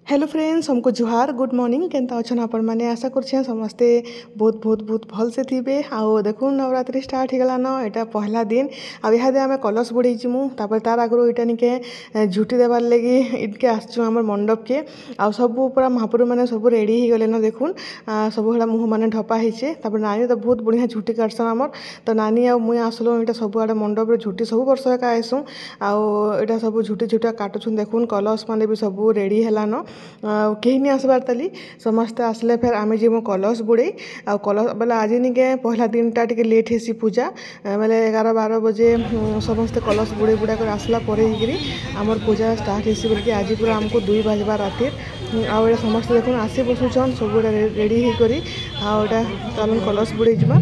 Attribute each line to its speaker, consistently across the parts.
Speaker 1: Hello friends, हमको जुहार good morning केनता अच्छन आपण मैंने आशा करछे समस्ते बहुत बहुत बहुत भल से थी। आओ देखो नवरात्रि स्टार्ट होगला न एटा पहला दिन आदे आम कलश बुड़े जीमु तार आगु इटा निके झुटी देवार लगी इनके आसचु आम मंडप के आ सब पूरा महाप्रभु मैंने सब रेडी हो गले न देखुन सब मुँह मैंने ढपा होचे नानी तो बहुत बढ़िया झुटी काटसन आमर तो नानी आ मुई आसलु इटा सब आड़े मंडप रे झुटी सब वर्ष एका आसू आटा सब झुटी झुटा काटुछन देखुन कलश मैंने भी सब रेडी है न कहीं नहीं आसबार ताली समस्ते आसले फिर आम जी कलश बुड़े आ कलश बोले आज निके पहला दिन टा टे लेट हेसी पूजा बोले 11-12 बजे समस्ते कलश बुड़े बुड़ा कर आसला आमर पूजा स्टार्ट हेसी बोल आज पूरा आमको 2 बजवा राति आउ समस्ते देखो आसी बसुचन सब रेडी होकर आटा चलन कलश बुड़े जा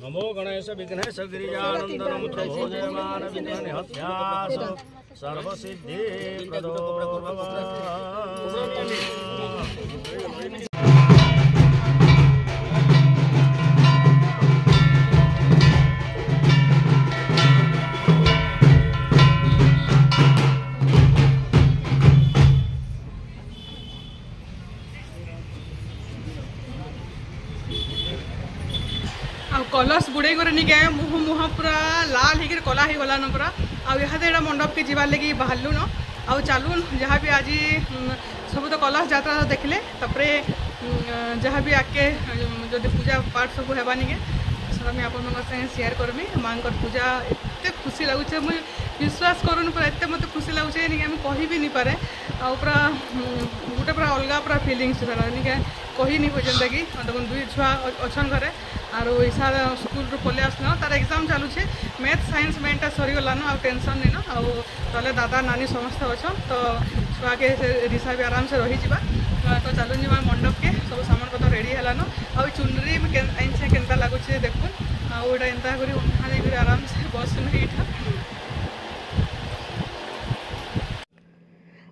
Speaker 2: नमो गणेश विघ्नेश गिरिजानंदनम प्रभो जयमान विघ्न हत्यास सर्वसिद्धि प्रदो
Speaker 1: कलश बुड़े कर निके मुह मुह पूरा लाल होकर कला हो गलान पूरा आदे मंडप के जीवार लगी बाहरलु न आउ चलुन जहाँ भी आज सब तो कलश यात्रा देखले तापरे जहाँ भी आके जो पूजा पाठ सब होगा निके सब मुझे आप शेयर करमी माँ पूजा एत खुशी लगुचे मुझे विश्वास करूँ पूरा एत मत खुशी लगुचे निके कही भी नहीं पारे पूरा गोटे पूरा अलग पूरा फिलिंग्स निके कही नहीं जेनता कि देखो 2 छुआ अच्छन घरे आरो ईसा स्कूल रू पलि आसन तार एग्जाम चलुचे मैथ साइंस मेनटा सरीगलान आ टेंशन नहीं न आले दादा नानी समस्त अच्छन तो छुआ के रिसा भी आराम से रही जा तो चलु जा मंडप के सब सामान पत्र रेडी है आ चुनरी आईचे केनता लगुचे देखुन आटा एंता कर आराम से बसन यहाँ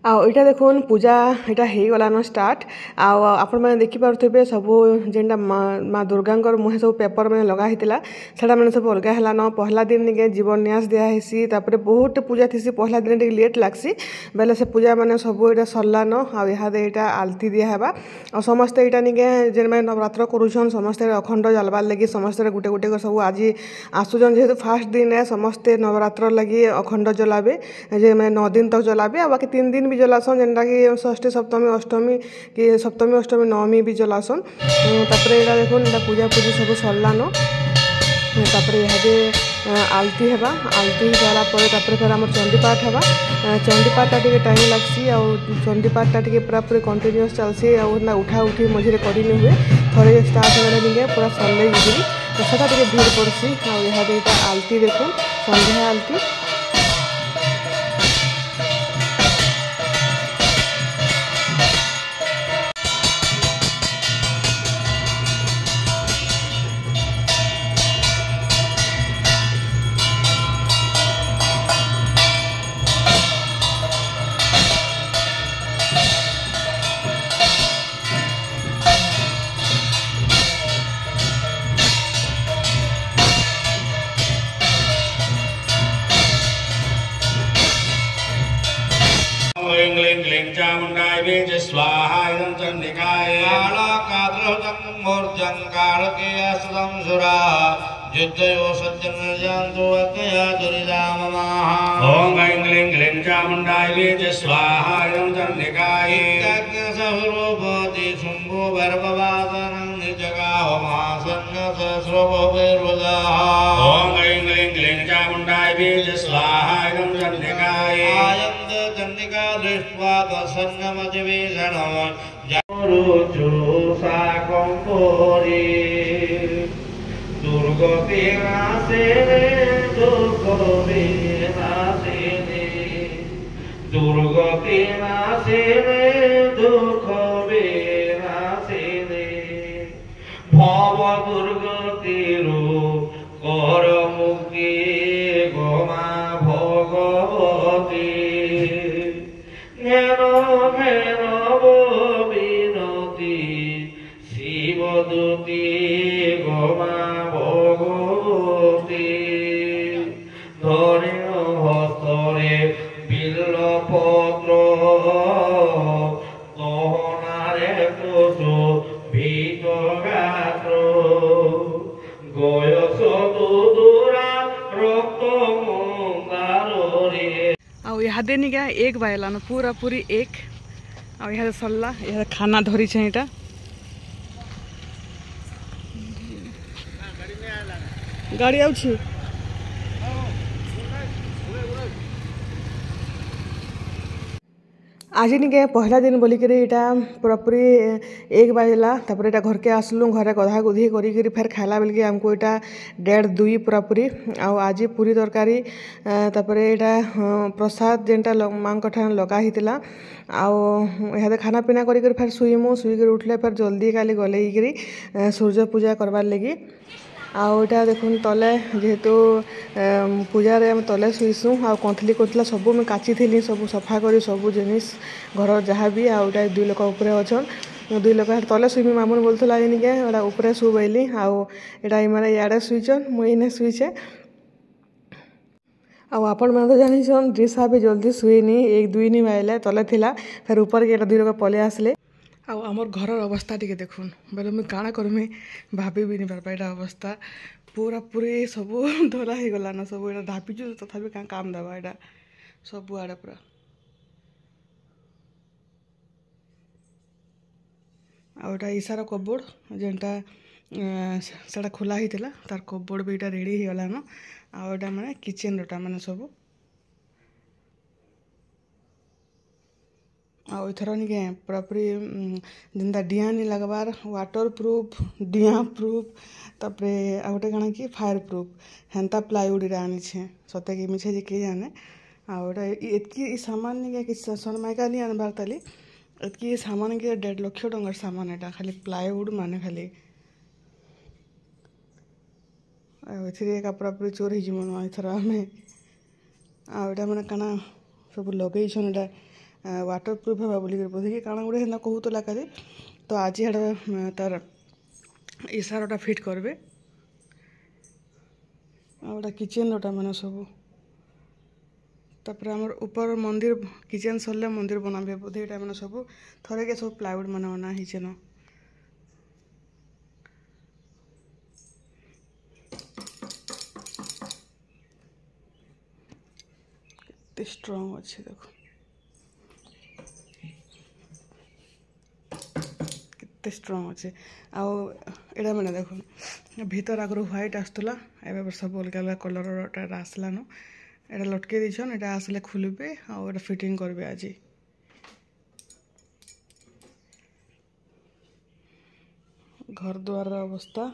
Speaker 1: आईटा देखुन पूजा यहाँ हो गलान स्टार्ट आपण मैंने देखिपे सब जेनटा माँ दुर्गा मुहे सब पेपर मैंने लगाई सेटा मैंने सब अलग है पहला दिन निके जीवन न्यास दिखासी बहुत पूजा थी पहला दिन टे लेट लगसी बेले से पूजा मैंने सब ये सरलान आदे यहाँ आलती दिहबा और समस्ते यहाँ निके जेन मैंने नवरात्र करुछन समस्ते अखंड जलबार लगी समस्ते गोटे गोटे सब आज आसुचन जेहेतु फास्ट दिन है समस्ते नवरात्र लगी अखंड जलाबे जे मैंने 9 दिन तक जलाबे आ बाकी 3 दिन भी जलासन जेनटा कि षष्ठी सप्तमी अष्टमी कि सप्तमी अष्टमी नवमी भी जलासन तापर यहाँ देखो यहाँ पूजा पूजी सब सरलान तापर यहाँ आलती है आलती हो सारापर फिर आम चंडीपाठ है चंडीपाठटा टे टाइम लग्सी आ चंडीपाठटा टे पूरा पूरी कंटिन्यूअस चलसी आ उठा उठी मझे कर हुए थे स्टार्ट होगा पूरा सरले तो सेटा टे भीड़ पड़सी यहाँ आलती देखो संध्या आलती
Speaker 2: चामुंडाय बीज स्वाहा इदं चंडिकाय कालकाद्रहतं मूर्जं कालकेयसदं सुरा युद्धयो सज्जनर्जन्तु अज्ञया दुरिदाममाः ओम ऐं क्लीं क्लीं चामुंडाय बीज स्वाहा इदं चंडिकाय यज्ञसहस्रोपति शुम्भो गर्भवासनं निजगाहो महासन्न सहस्रोपो वैर्वदाः ओम ऐं क्लीं क्लीं चामुंडाय बीज स्वाहा इदं चंडिकाय चंडिका दृष्ट्वा प्रसन्नमतिवेशनं जरुचु साकंपोरी दुर्गति नाशेने दुर्गति नाशेने दुर्गति नाशेने दुख विनाशिने भव दुर्गतिरु कर मुक्ति गोमा भोग
Speaker 1: इहादे नहीं क्या 1 बाजलान पूरा पूरी 1 आ इहादे सरला इहादे खाना धरी छे इटा गाड़ी आउछि आज निके पहला दिन बोलिक पूरापूरी 1 बाजला तापर एटा घर के आसलु घरे गधा गुधी करी फिर खाला बेल के आमको एटा 1:30 पूरापूरी आज पूरी तरकारी तापर एटा प्रसाद जेनटा माँ ठान लगा हितला आउ खाना पीना करी फिर शुईमु शुईक उठले फिर जल्दी काली गले सूर्य पूजा करवार लगी आउटा देखुन तले जेहेतु पूजा रे हम तले शुईसु आ कंथली कोतला सब मैं काची थी सब सफा करी सब जिनिस घर जहाँ भी आउटा 2 लोक ऊपर अच्छन 2 लोक तले शुईमी मामून बोलूला इनिके ऊपर शुबैली आटा इमाने इे शुईचन मुझे शुईचे आपण मैंने तो जानी दिशा भी जल्दी शुईनी 1-2 नहीं बाजले तले थिला फिर ऊपर के 2 लोक पले आसले आमर घर अवस्था टी देखुन बोले मुझे काଣା करमी भाभी भी नहीं पारपा यहाँ अवस्था पूरा पूरी सब धला हो गलान सब यहाँ ढापिचु तथापि क्या काम देवा यहाँ सब आड़े पूरा आटा ईशार कबोर्ड जेनटा से खोला होता तार कबोर्ड भी यहाँ रेडी हो गलान आटा माने किचेन रोटा माने सब आथर निके पूरापूरी जिनता डिया नहीं लगवार वाटर प्रूफ डिया प्रूफ तापरे आ गोटे काଣା कि फायर प्रूफ हेन्ता प्लाईवुड आनी सत्य कि मिछे जे किए जाने आटा एतकी सामान निके कि सनमाइका नहीं आनबार ताली एतकी सामान के 1.5 लाख टंकार सामान एटा खाली प्लाईवुड माने खाली एका पूरापूरी चोर हो एथर आम आटा मैंने काଣା सब लगे एटा वाटर प्रूफ है बोलिक बोधिकी काଣା गुड़े हेना कहूला काली तो आज हेटा तार इशाराटा फिट करबे आटा किचेन रोटा माने सब तापर आमर ऊपर मंदिर किचेन सरले मंदिर बनाबे बोधे एटा माने सब थरे के सब प्लाईवुड माने बना हिचे न केते स्ट्रांग अच्छे देखो स्ट्रंग अच्छे आड़ा मैंने देख भीतर आगर व्हाइट आसला एवं सब अलग अलग कलर आसलान एटा लटके दीछन एटा आसले खुलबे आटा फिटिंग करबे आज घर द्वार अवस्था